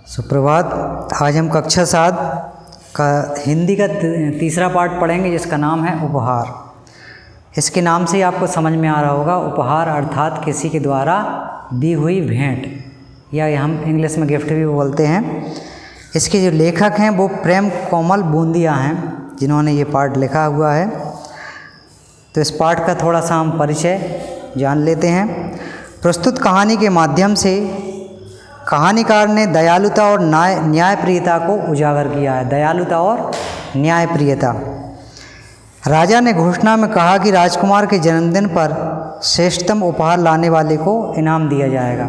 सुप्रभात। आज हम कक्षा 7 का हिंदी का तीसरा पार्ट पढ़ेंगे जिसका नाम है उपहार। इसके नाम से ही आपको समझ में आ रहा होगा, उपहार अर्थात किसी के द्वारा दी हुई भेंट, या हम इंग्लिश में गिफ्ट भी बोलते हैं। इसके जो लेखक हैं वो प्रेम कोमल बूंदिया हैं, जिन्होंने ये पार्ट लिखा हुआ है। तो इस पार्ट का थोड़ा सा हम परिचय जान लेते हैं। प्रस्तुत कहानी के माध्यम से कहानीकार ने दयालुता और न्यायप्रियता को उजागर किया है। दयालुता और न्यायप्रियता। राजा ने घोषणा में कहा कि राजकुमार के जन्मदिन पर श्रेष्ठतम उपहार लाने वाले को इनाम दिया जाएगा।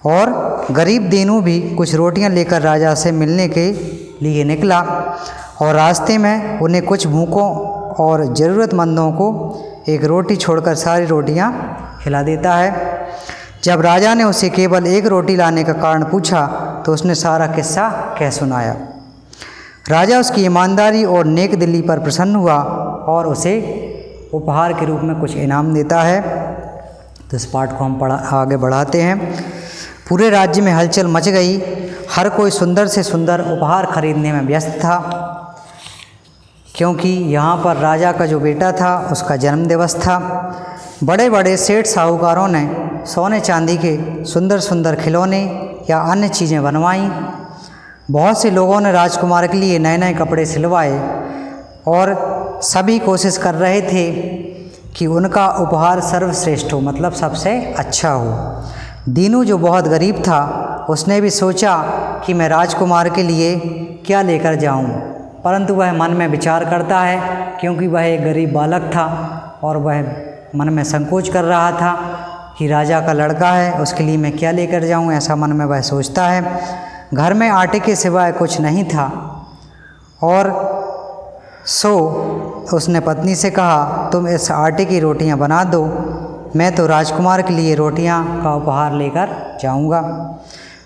और गरीब दीनू भी कुछ रोटियां लेकर राजा से मिलने के लिए निकला और रास्ते में उन्हें कुछ भूखों और ज़रूरतमंदों को एक रोटी छोड़कर सारी रोटियां खिला देता है। जब राजा ने उसे केवल एक रोटी लाने का कारण पूछा तो उसने सारा किस्सा कह सुनाया। राजा उसकी ईमानदारी और नेक दिली पर प्रसन्न हुआ और उसे उपहार के रूप में कुछ इनाम देता है। तो इस पाठ को हम आगे बढ़ाते हैं। पूरे राज्य में हलचल मच गई। हर कोई सुंदर से सुंदर उपहार खरीदने में व्यस्त था, क्योंकि यहाँ पर राजा का जो बेटा था उसका जन्मदिवस था। बड़े बड़े सेठ साहूकारों ने सोने चांदी के सुंदर सुंदर खिलौने या अन्य चीज़ें बनवाईं। बहुत से लोगों ने राजकुमार के लिए नए नए कपड़े सिलवाए और सभी कोशिश कर रहे थे कि उनका उपहार सर्वश्रेष्ठ हो, मतलब सबसे अच्छा हो। दीनू जो बहुत गरीब था, उसने भी सोचा कि मैं राजकुमार के लिए क्या लेकर जाऊं, परंतु वह मन में विचार करता है, क्योंकि वह एक गरीब बालक था और वह मन में संकोच कर रहा था कि राजा का लड़का है, उसके लिए मैं क्या लेकर जाऊं, ऐसा मन में वह सोचता है। घर में आटे के सिवाय कुछ नहीं था और सो उसने पत्नी से कहा, तुम इस आटे की रोटियां बना दो, मैं तो राजकुमार के लिए रोटियां का उपहार लेकर जाऊंगा।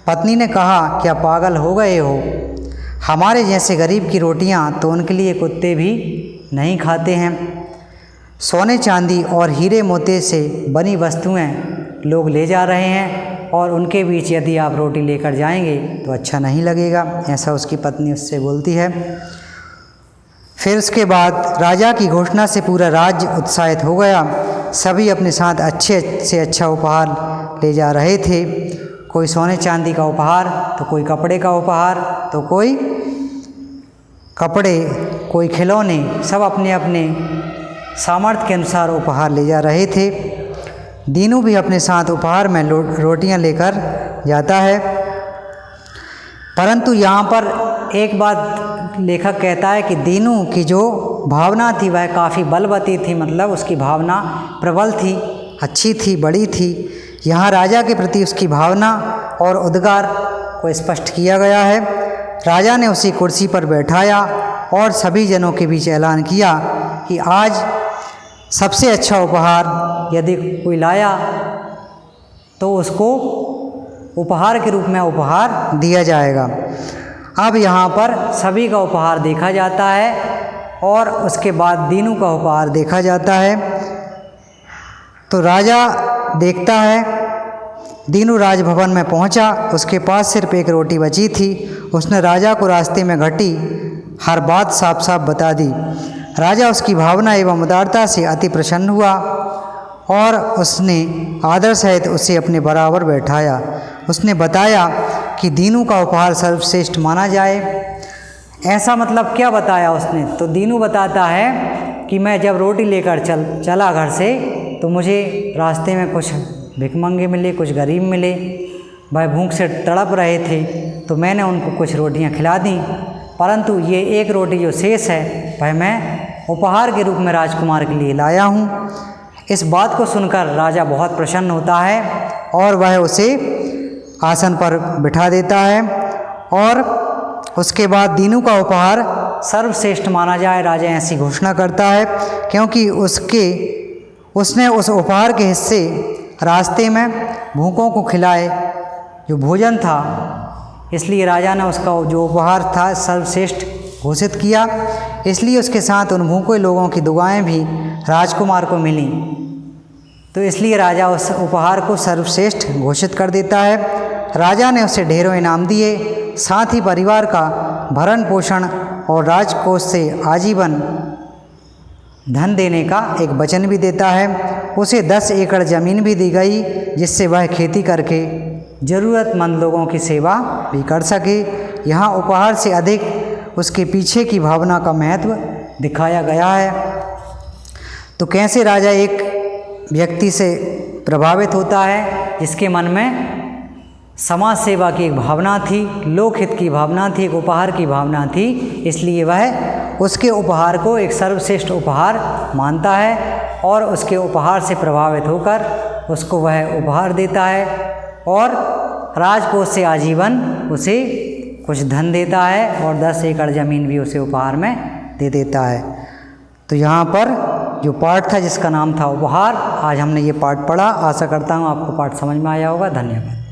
पत्नी ने कहा, क्या पागल हो गए हो? हमारे जैसे गरीब की रोटियां तो उनके लिए कुत्ते भी नहीं खाते हैं। सोने चांदी और हीरे मोती से बनी वस्तुएं लोग ले जा रहे हैं और उनके बीच यदि आप रोटी लेकर जाएंगे तो अच्छा नहीं लगेगा, ऐसा उसकी पत्नी उससे बोलती है। फिर उसके बाद राजा की घोषणा से पूरा राज्य उत्साहित हो गया। सभी अपने साथ अच्छे से अच्छा उपहार ले जा रहे थे। कोई सोने चांदी का उपहार, तो कोई कपड़े का उपहार, तो कोई कपड़े, कोई खिलौने, सब अपने अपने सामर्थ्य के अनुसार उपहार ले जा रहे थे। दीनू भी अपने साथ उपहार में रोटियां लेकर जाता है। परंतु यहाँ पर एक बात लेखक कहता है कि दीनू की जो भावना थी वह काफ़ी बलवती थी, मतलब उसकी भावना प्रबल थी, अच्छी थी, बड़ी थी। यहाँ राजा के प्रति उसकी भावना और उद्गार को स्पष्ट किया गया है। राजा ने उसे कुर्सी पर बैठाया और सभी जनों के बीच ऐलान किया कि आज सबसे अच्छा उपहार यदि कोई लाया तो उसको उपहार के रूप में उपहार दिया जाएगा। अब यहाँ पर सभी का उपहार देखा जाता है और उसके बाद दीनू का उपहार देखा जाता है। तो राजा देखता है, दीनू राजभवन में पहुँचा। उसके पास सिर्फ एक रोटी बची थी। उसने राजा को रास्ते में घटी हर बात साफ साफ बता दी। राजा उसकी भावना एवं उदारता से अति प्रसन्न हुआ और उसने आदर सहित उसे अपने बराबर बैठाया। उसने बताया कि दीनू का उपहार सर्वश्रेष्ठ माना जाए। ऐसा मतलब क्या बताया उसने? तो दीनू बताता है कि मैं जब रोटी लेकर चला घर से, तो मुझे रास्ते में कुछ भिखमंगे मिले, कुछ गरीब मिले, वह भूख से तड़प रहे थे, तो मैंने उनको कुछ रोटियां खिला दी। परंतु ये एक रोटी जो शेष है वह मैं उपहार के रूप में राजकुमार के लिए लाया हूँ। इस बात को सुनकर राजा बहुत प्रसन्न होता है और वह उसे आसन पर बिठा देता है और उसके बाद दीनू का उपहार सर्वश्रेष्ठ माना जाए, राजा ऐसी घोषणा करता है, क्योंकि उसने उस उपहार के हिस्से रास्ते में भूखों को खिलाए जो भोजन था, इसलिए राजा ने उसका जो उपहार था सर्वश्रेष्ठ घोषित किया। इसलिए उसके साथ उन भूखे लोगों की दुआएं भी राजकुमार को मिली। तो इसलिए राजा उस उपहार को सर्वश्रेष्ठ घोषित कर देता है राजा ने उसे ढेरों इनाम दिए, साथ ही परिवार का भरण पोषण और राजकोष से आजीवन धन देने का एक वचन भी देता है। उसे 10 एकड़ ज़मीन भी दी गई, जिससे वह खेती करके ज़रूरतमंद लोगों की सेवा भी कर सके। यहाँ उपहार से अधिक उसके पीछे की भावना का महत्व दिखाया गया है। तो कैसे राजा एक व्यक्ति से प्रभावित होता है जिसके मन में समाज सेवा की एक भावना थी, लोकहित की भावना थी, एक उपहार की भावना थी, इसलिए वह उसके उपहार को एक सर्वश्रेष्ठ उपहार मानता है और उसके उपहार से प्रभावित होकर उसको वह उपहार देता है और राजकोष से आजीवन उसे कुछ धन देता है और 10 एकड़ ज़मीन भी उसे उपहार में दे देता है। तो यहाँ पर जो पाठ था जिसका नाम था उपहार, आज हमने ये पाठ पढ़ा। आशा करता हूँ आपको पाठ समझ में आया होगा। धन्यवाद।